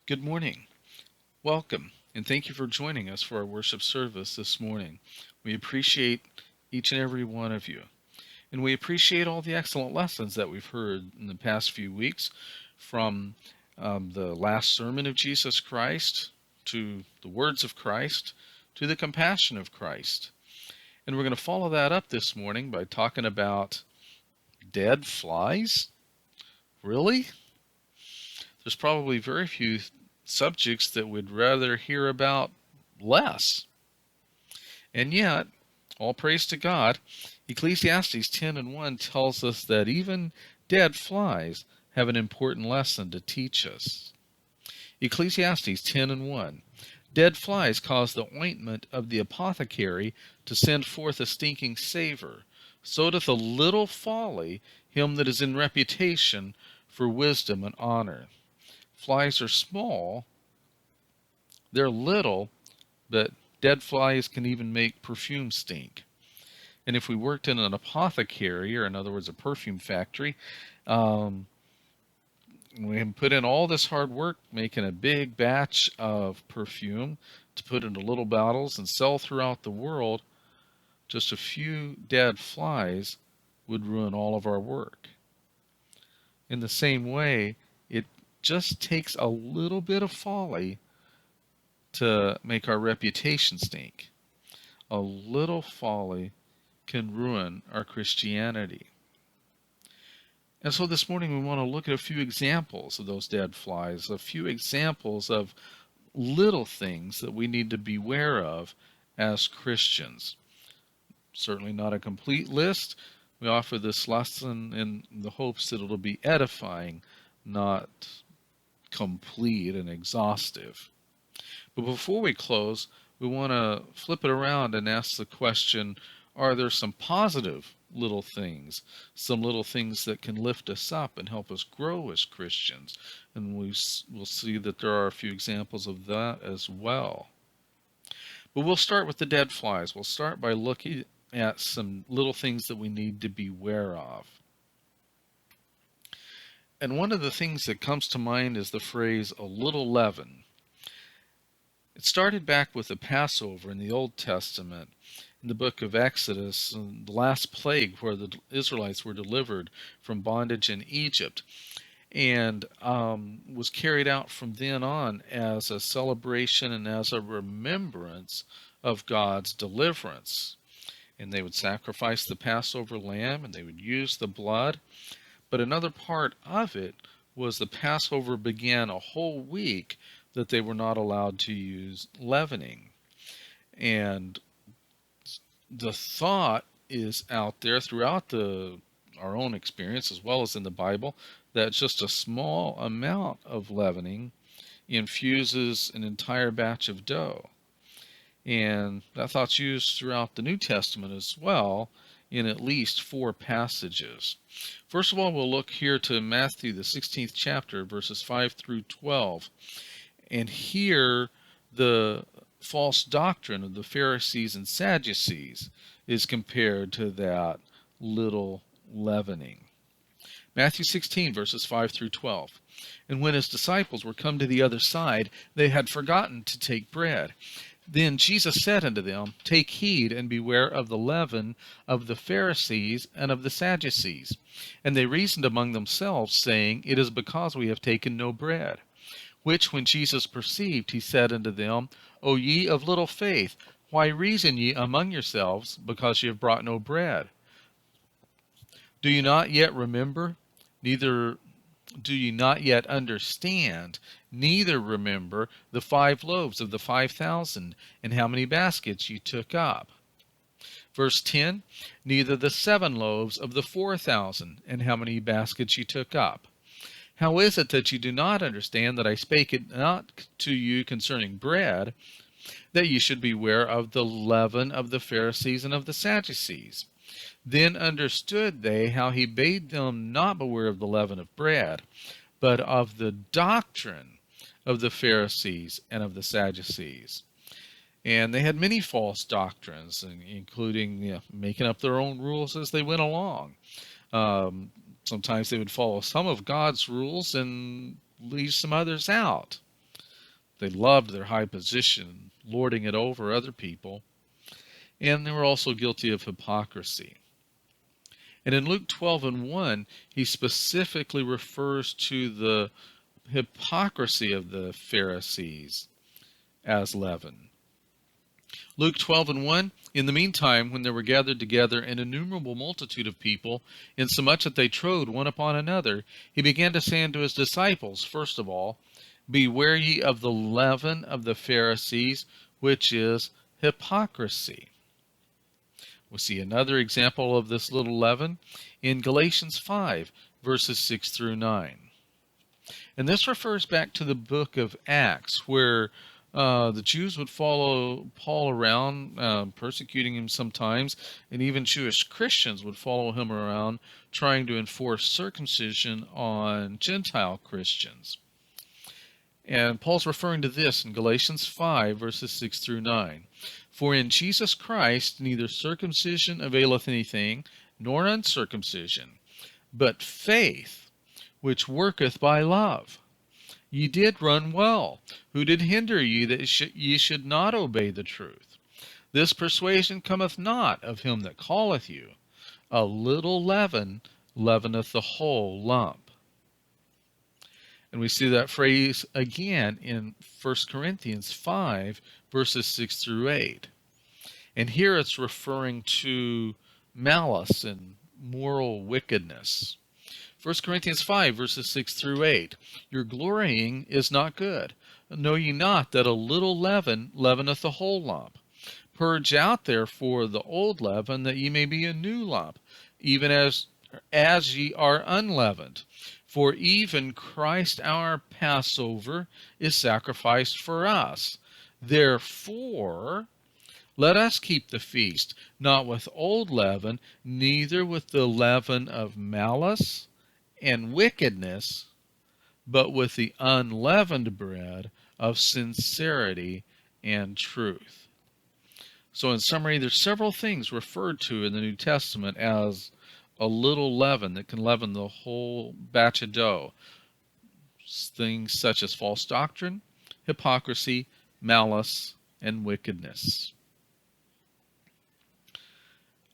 Good morning. Welcome, and thank you for joining us for our worship service this morning. We appreciate each and every one of you, and we appreciate all the excellent lessons that we've heard in the past few weeks from the last sermon of Jesus Christ to the words of Christ to the compassion of Christ. And we're going to follow that up this morning by talking about dead flies. Really? There's probably very few subjects that we'd rather hear about less. And yet, all praise to God, Ecclesiastes 10:1 tells us that even dead flies have an important lesson to teach us. Ecclesiastes 10:1. Dead flies cause the ointment of the apothecary to send forth a stinking savor. So doth a little folly him that is in reputation for wisdom and honor. Flies are small, they're little, but dead flies can even make perfume stink. And if we worked in an apothecary, or in other words, a perfume factory, we put in all this hard work making a big batch of perfume to put into little bottles and sell throughout the world. Just a few dead flies would ruin all of our work. In the same way, it just takes a little bit of folly to make our reputation stink. A little folly can ruin our Christianity. And so this morning we want to look at a few examples of those dead flies, a few examples of little things that we need to beware of as Christians. Certainly not a complete list. We offer this lesson in the hopes that it'll be edifying, not complete and exhaustive. But before we close, we want to flip it around and ask the question, are there some positive little things, some little things that can lift us up and help us grow as Christians? And we'll see that there are a few examples of that as well. But we'll start with the dead flies. We'll start by looking at some little things that we need to beware of. And one of the things that comes to mind is the phrase, a little leaven. It started back with the Passover in the Old Testament, in the book of Exodus, the last plague where the Israelites were delivered from bondage in Egypt, and was carried out from then on as a celebration and as a remembrance of God's deliverance. And they would sacrifice the Passover lamb, and they would use the blood. But another part of it was the Passover began a whole week that they were not allowed to use leavening. And the thought is out there throughout our own experience, as well as in the Bible, that just a small amount of leavening infuses an entire batch of dough. And that thought's used throughout the New Testament as well, in at least 4 passages. First of all, we'll look here to Matthew, the 16th chapter, verses 5 through 12. And here, the false doctrine of the Pharisees and Sadducees is compared to that little leavening. Matthew 16, verses 5 through 12. And when his disciples were come to the other side, they had forgotten to take bread. Then Jesus said unto them, Take heed and beware of the leaven of the Pharisees and of the Sadducees. And they reasoned among themselves, saying, It is because we have taken no bread. Which when Jesus perceived, he said unto them, O ye of little faith, why reason ye among yourselves, because ye have brought no bread? Do you not yet remember, neither do ye not yet understand, neither remember the 5 loaves of the 5,000, and how many baskets ye took up? Verse 10, neither the 7 loaves of the 4,000, and how many baskets ye took up? How is it that you do not understand that I spake it not to you concerning bread, that ye should beware of the leaven of the Pharisees and of the Sadducees? Then understood they how he bade them not beware of the leaven of bread, but of the doctrine of the Pharisees and of the Sadducees. And they had many false doctrines, including making up their own rules as they went along. Sometimes they would follow some of God's rules and leave some others out. They loved their high position, lording it over other people, and they were also guilty of hypocrisy. And in Luke 12:1, he specifically refers to the hypocrisy of the Pharisees as leaven. Luke 12:1, in the meantime, when there were gathered together an innumerable multitude of people, insomuch that they trode one upon another, he began to say unto his disciples, first of all, beware ye of the leaven of the Pharisees, which is hypocrisy. We see another example of this little leaven in Galatians 5, verses 6 through 9. And this refers back to the book of Acts, where the Jews would follow Paul around, persecuting him sometimes, and even Jewish Christians would follow him around, trying to enforce circumcision on Gentile Christians. And Paul's referring to this in Galatians 5, verses 6 through 9. For in Jesus Christ neither circumcision availeth anything, nor uncircumcision, but faith, which worketh by love. Ye did run well. Who did hinder you that ye should not obey the truth? This persuasion cometh not of him that calleth you. A little leaven leaveneth the whole lump. And we see that phrase again in 1 Corinthians 5, verses 6 through 8. And here it's referring to malice and moral wickedness. 1 Corinthians 5, verses 6 through 8. Your glorying is not good. Know ye not that a little leaven leaveneth the whole lump? Purge out therefore the old leaven, that ye may be a new lump, even as ye are unleavened. For even Christ our Passover is sacrificed for us. Therefore, let us keep the feast, not with old leaven, neither with the leaven of malice and wickedness, but with the unleavened bread of sincerity and truth. So in summary, there's several things referred to in the New Testament as a little leaven that can leaven the whole batch of dough. Things such as false doctrine, hypocrisy, malice, and wickedness.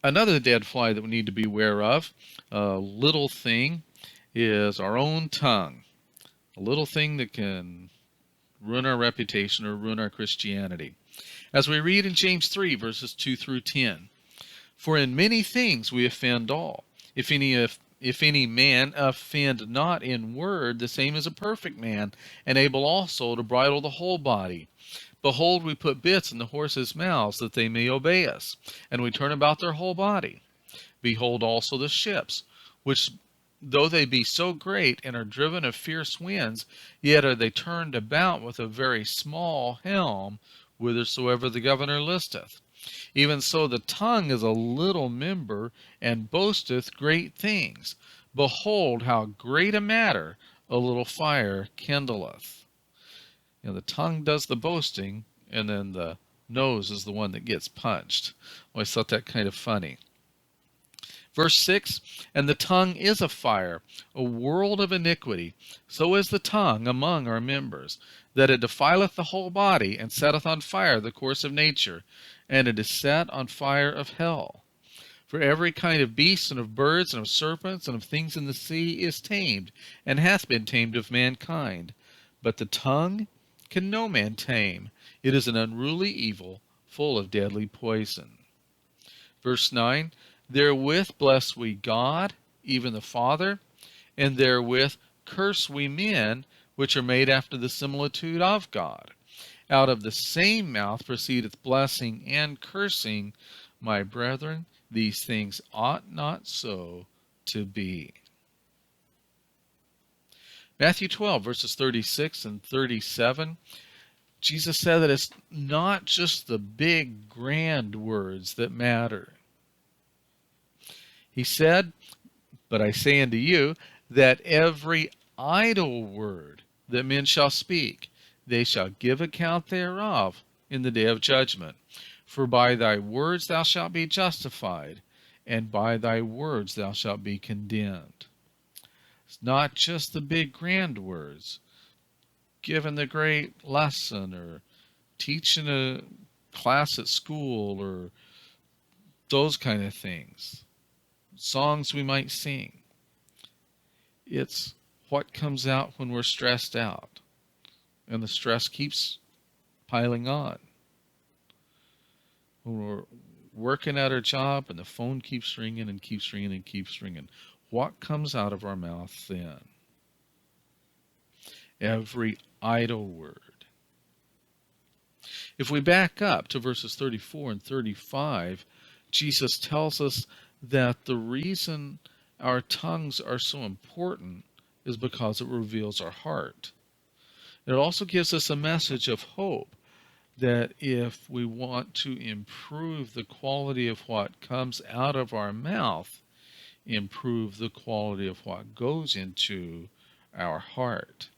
Another dead fly that we need to be aware of, a little thing, is our own tongue. A little thing that can ruin our reputation or ruin our Christianity. As we read in James 3, verses 2 through 10, for in many things we offend all. If any man offend not in word, the same is a perfect man, and able also to bridle the whole body. Behold, we put bits in the horses' mouths, that they may obey us, and we turn about their whole body. Behold also the ships, which though they be so great and are driven of fierce winds, yet are they turned about with a very small helm, whithersoever the governor listeth. Even so the tongue is a little member, and boasteth great things. Behold, how great a matter a little fire kindleth. The tongue does the boasting, and then the nose is the one that gets punched. I always thought that kind of funny. Verse 6, and the tongue is a fire, a world of iniquity. So is the tongue among our members, that it defileth the whole body, and setteth on fire the course of nature, and it is set on fire of hell. For every kind of beast, and of birds, and of serpents, and of things in the sea is tamed, and hath been tamed of mankind. But the tongue can no man tame. It is an unruly evil, full of deadly poison. Verse 9, therewith bless we God, even the Father, and therewith curse we men, which are made after the similitude of God. Out of the same mouth proceedeth blessing and cursing. My brethren, these things ought not so to be. Matthew 12, verses 36 and 37, Jesus said that it's not just the big, grand words that matter. He said, but I say unto you, that every idle word that men shall speak, they shall give account thereof in the day of judgment. For by thy words thou shalt be justified, and by thy words thou shalt be condemned. It's not just the big grand words. giving the great lesson or teaching a class at school or those kind of things. Songs we might sing. It's what comes out when we're stressed out. And the stress keeps piling on. When we're working at our job and the phone keeps ringing and keeps ringing and keeps ringing, what comes out of our mouth then? Every idle word. If we back up to verses 34 and 35, Jesus tells us that the reason our tongues are so important is because it reveals our heart. It also gives us a message of hope that if we want to improve the quality of what comes out of our mouth, improve the quality of what goes into our heart.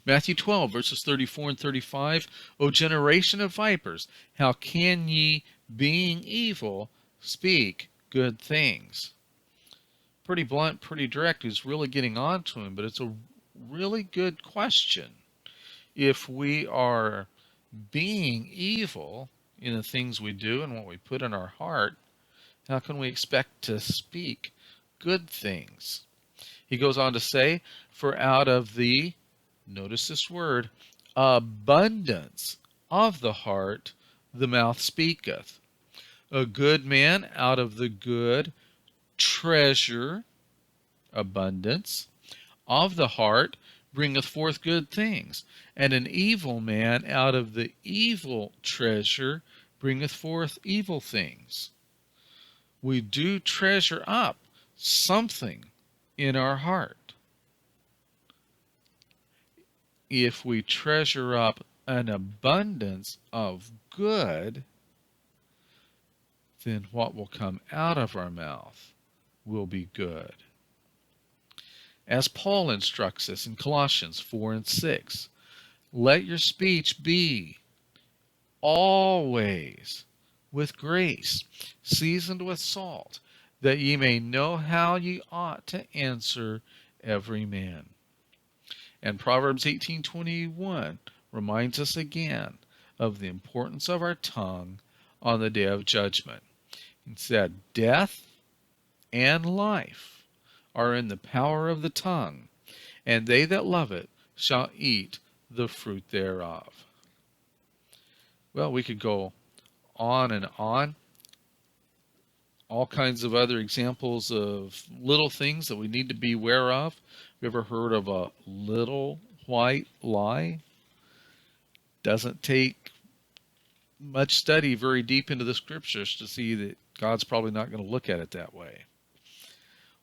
Matthew 12, verses 34 and 35, O generation of vipers, how can ye, being evil, speak good things? Pretty blunt, pretty direct. He's really getting on to him, but it's a really good question. If we are being evil in the things we do and what we put in our heart, how can we expect to speak good things? He goes on to say, for out of the, notice this word, abundance of the heart, the mouth speaketh. A good man out of the good treasure, abundance, of the heart bringeth forth good things. And an evil man out of the evil treasure bringeth forth evil things. We do treasure up something in our heart. If we treasure up an abundance of good, then what will come out of our mouth will be good. As Paul instructs us in Colossians 4 and 6, let your speech be always with grace, seasoned with salt, that ye may know how ye ought to answer every man. And Proverbs 18:21 reminds us again of the importance of our tongue on the day of judgment. It said, death and life are in the power of the tongue, and they that love it shall eat the fruit thereof. Well, we could go on and on. All kinds of other examples of little things that we need to be aware of. Have you ever heard of a little white lie? Doesn't take much study very deep into the scriptures to see that God's probably not going to look at it that way.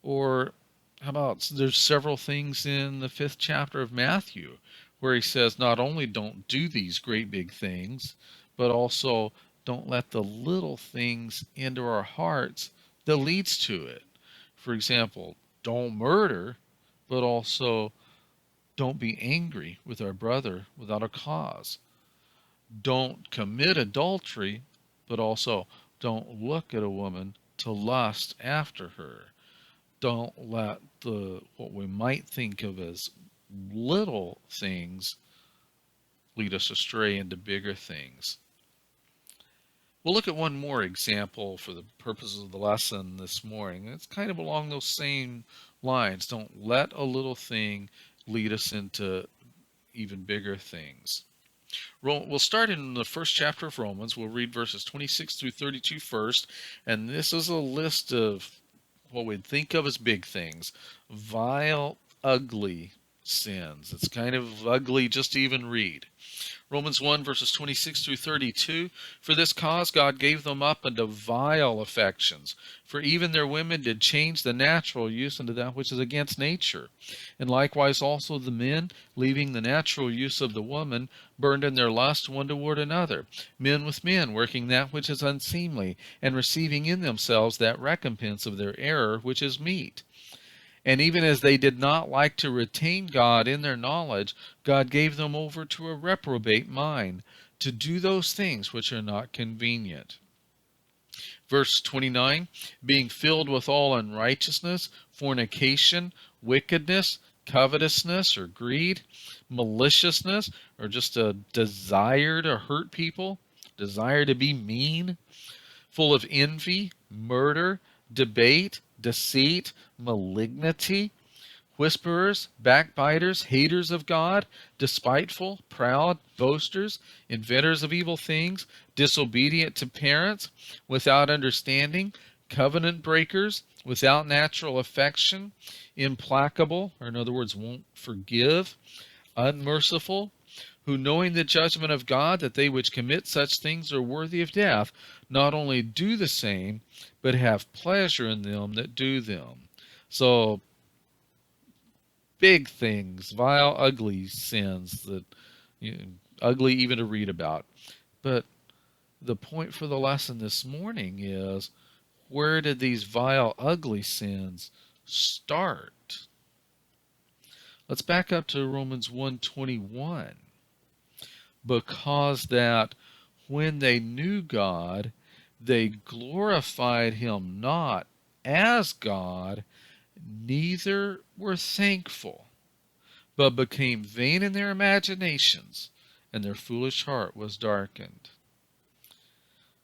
Or how about there's several things in the 5th chapter of Matthew where he says not only don't do these great big things, but also don't let the little things into our hearts that leads to it. For example, don't murder, but also don't be angry with our brother without a cause. Don't commit adultery, but also don't look at a woman to lust after her. Don't let what we might think of as little things lead us astray into bigger things. We'll look at one more example for the purposes of the lesson this morning. It's kind of along those same lines. Don't let a little thing lead us into even bigger things. We'll start in the 1st chapter of Romans. We'll read verses 26 through 32 first, and this is a list of what we'd think of as big things, vile, ugly sins. It's kind of ugly just to even read. Romans 1, verses 26 through 32, for this cause God gave them up unto vile affections, for even their women did change the natural use unto that which is against nature. And likewise also the men, leaving the natural use of the woman, burned in their lust one toward another, men with men, working that which is unseemly, and receiving in themselves that recompense of their error which is meet. And even as they did not like to retain God in their knowledge, God gave them over to a reprobate mind, to do those things which are not convenient. Verse 29, being filled with all unrighteousness, fornication, wickedness, covetousness or greed, maliciousness or just a desire to hurt people, desire to be mean, full of envy, murder, debate, deceit, malignity, whisperers, backbiters, haters of God, despiteful, proud, boasters, inventors of evil things, disobedient to parents, without understanding, covenant breakers, without natural affection, implacable, or in other words, won't forgive, unmerciful, who knowing the judgment of God, that they which commit such things are worthy of death, not only do the same, but have pleasure in them that do them. So, big things, vile, ugly sins that ugly even to read about. But the point for the lesson this morning is, where did these vile, ugly sins start? Let's back up to Romans 1:21. Because that when they knew God, they glorified him not as God, neither were thankful, but became vain in their imaginations, and their foolish heart was darkened.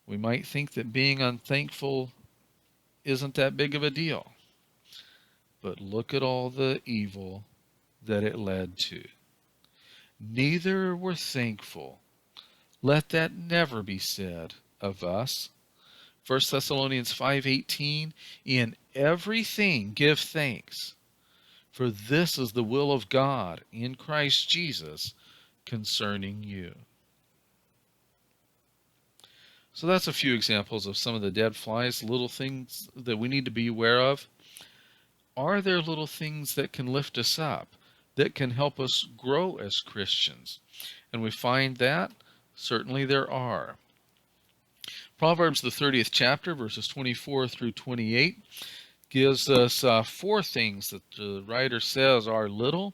We might think that being unthankful isn't that big of a deal, but look at all the evil that it led to. Neither were thankful. Let that never be said of us. 1 Thessalonians 5:18, in everything give thanks, for this is the will of God in Christ Jesus concerning you. So that's a few examples of some of the dead flies, little things that we need to be aware of. Are there little things that can lift us up, that can help us grow as Christians? And we find that certainly there are. Proverbs, the 30th chapter, verses 24 through 28, gives us four things that the writer says are little,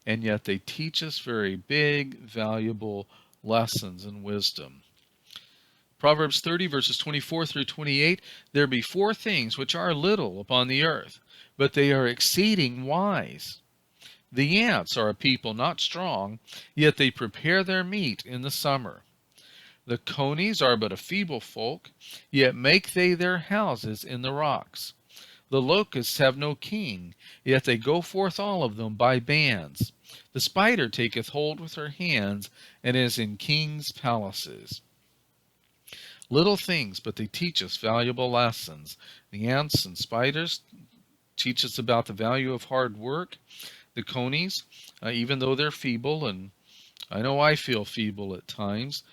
and yet they teach us very big, valuable lessons and wisdom. Proverbs 30, verses 24 through 28, there be four things which are little upon the earth, but they are exceeding wise. The ants are a people not strong, yet they prepare their meat in the summer. The conies are but a feeble folk, yet make they their houses in the rocks. The locusts have no king, yet they go forth all of them by bands. The spider taketh hold with her hands, and is in kings' palaces. Little things, but they teach us valuable lessons. The ants and spiders teach us about the value of hard work. The conies, even though they're feeble, and I know I feel feeble at times,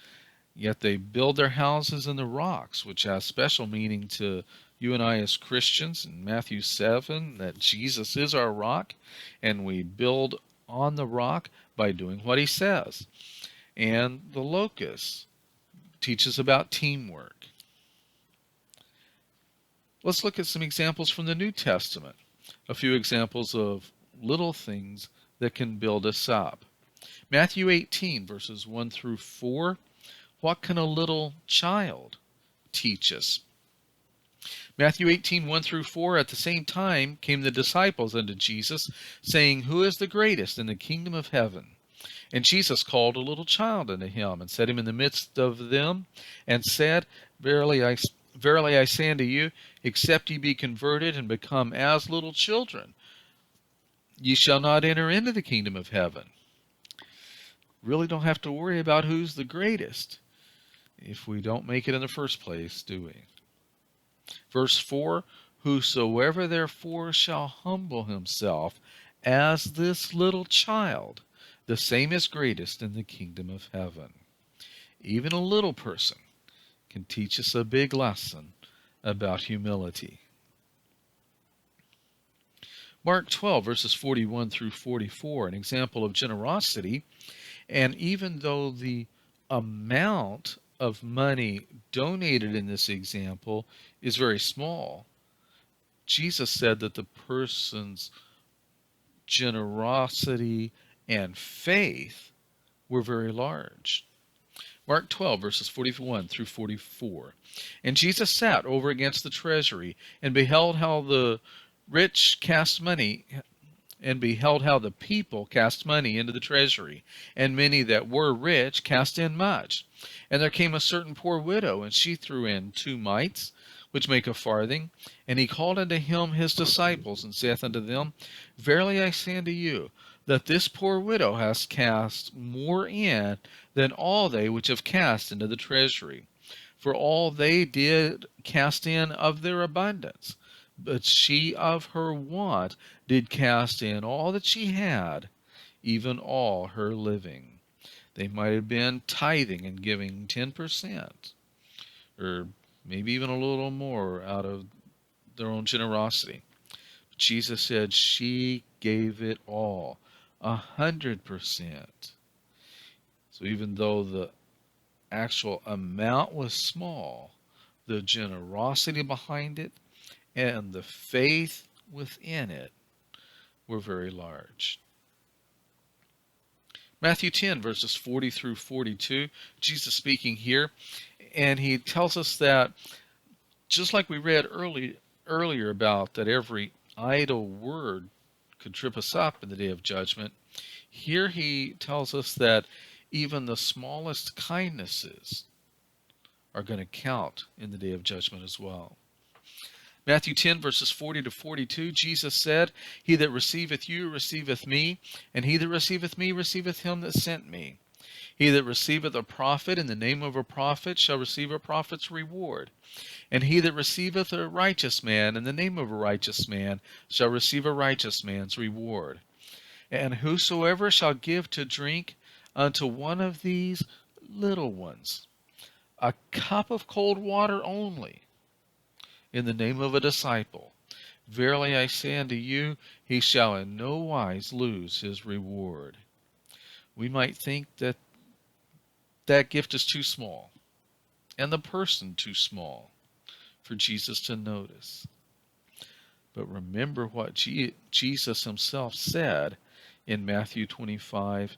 yet they build their houses in the rocks, which has special meaning to you and I as Christians. In Matthew 7, that Jesus is our rock, and we build on the rock by doing what he says. And the locusts teach us about teamwork. Let's look at some examples from the New Testament. A few examples of little things that can build us up. Matthew 18, verses 1 through 4. What can a little child teach us? Matthew 18, 1 through 4, at the same time came the disciples unto Jesus, saying, Who is the greatest in the kingdom of heaven? And Jesus called a little child unto him, and set him in the midst of them, and said, Verily I say unto you, except ye be converted and become as little children, ye shall not enter into the kingdom of heaven. Really don't have to worry about who's the greatest if we don't make it in the first place, do we? Verse 4, Whosoever therefore shall humble himself as this little child, the same is greatest in the kingdom of heaven. Even a little person can teach us a big lesson about humility. Mark 12, verses 41 through 44, an example of generosity. And even though the amount of money donated in this example is very small, Jesus said that the person's generosity and faith were very large. Mark 12, verses 41 through 44. And Jesus sat over against the treasury, and beheld how the rich cast money, and beheld how the people cast money into the treasury, and many that were rich cast in much. And there came a certain poor widow, and she threw in 2 mites, which make a farthing. And he called unto him his disciples, and saith unto them, Verily I say unto you, that this poor widow has cast more in than all they which have cast into the treasury. For all they did cast in of their abundance, but she of her want did cast in all that she had, even all her living. They might have been tithing and giving 10%, or maybe even a little more out of their own generosity. But Jesus said she gave it all, 100%. So even though the actual amount was small, the generosity behind it and the faith within it were very large. Matthew 10, verses 40 through 42, Jesus speaking here, and he tells us that, just like we read earlier about that every idle word could trip us up in the day of judgment, here he tells us that even the smallest kindnesses are going to count in the day of judgment as well. Matthew 10, verses 40 to 42, Jesus said, He that receiveth you receiveth me, and he that receiveth me receiveth him that sent me. He that receiveth a prophet in the name of a prophet shall receive a prophet's reward. And he that receiveth a righteous man in the name of a righteous man shall receive a righteous man's reward. And whosoever shall give to drink unto one of these little ones a cup of cold water only, in the name of a disciple, verily I say unto you, he shall in no wise lose his reward. We might think that that gift is too small, and the person too small for Jesus to notice. But remember what Jesus himself said in Matthew 25:40.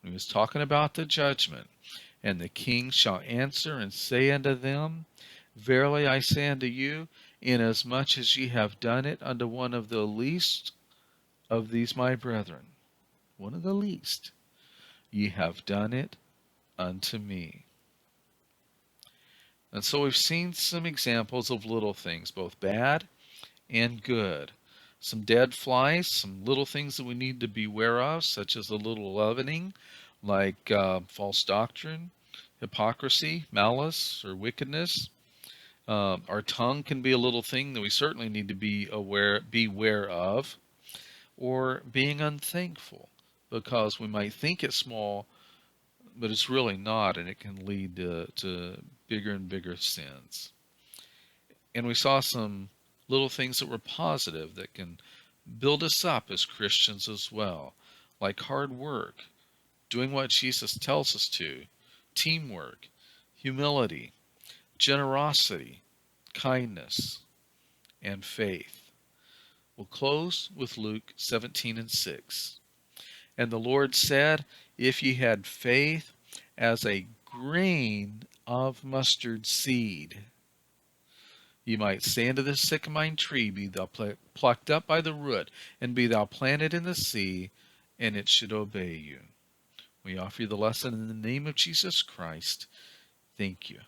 When he was talking about the judgment, and the king shall answer and say unto them, Verily I say unto you, inasmuch as ye have done it unto one of the least of these my brethren, one of the least, ye have done it unto me. And so we've seen some examples of little things, both bad and good. Some dead flies, some little things that we need to beware of, such as a little leavening, like false doctrine, hypocrisy, malice, or wickedness. Our tongue can be a little thing that we certainly need to beware of, or being unthankful, because we might think it's small, but it's really not, and it can lead to bigger and bigger sins. And we saw some little things that were positive that can build us up as Christians as well, like hard work, doing what Jesus tells us to, teamwork, humility, generosity, kindness, and faith. We'll close with Luke 17:6. And the Lord said, If ye had faith as a grain of mustard seed, ye might say unto this sycamore tree, Be thou plucked up by the root, and be thou planted in the sea, and it should obey you. We offer you the lesson in the name of Jesus Christ. Thank you.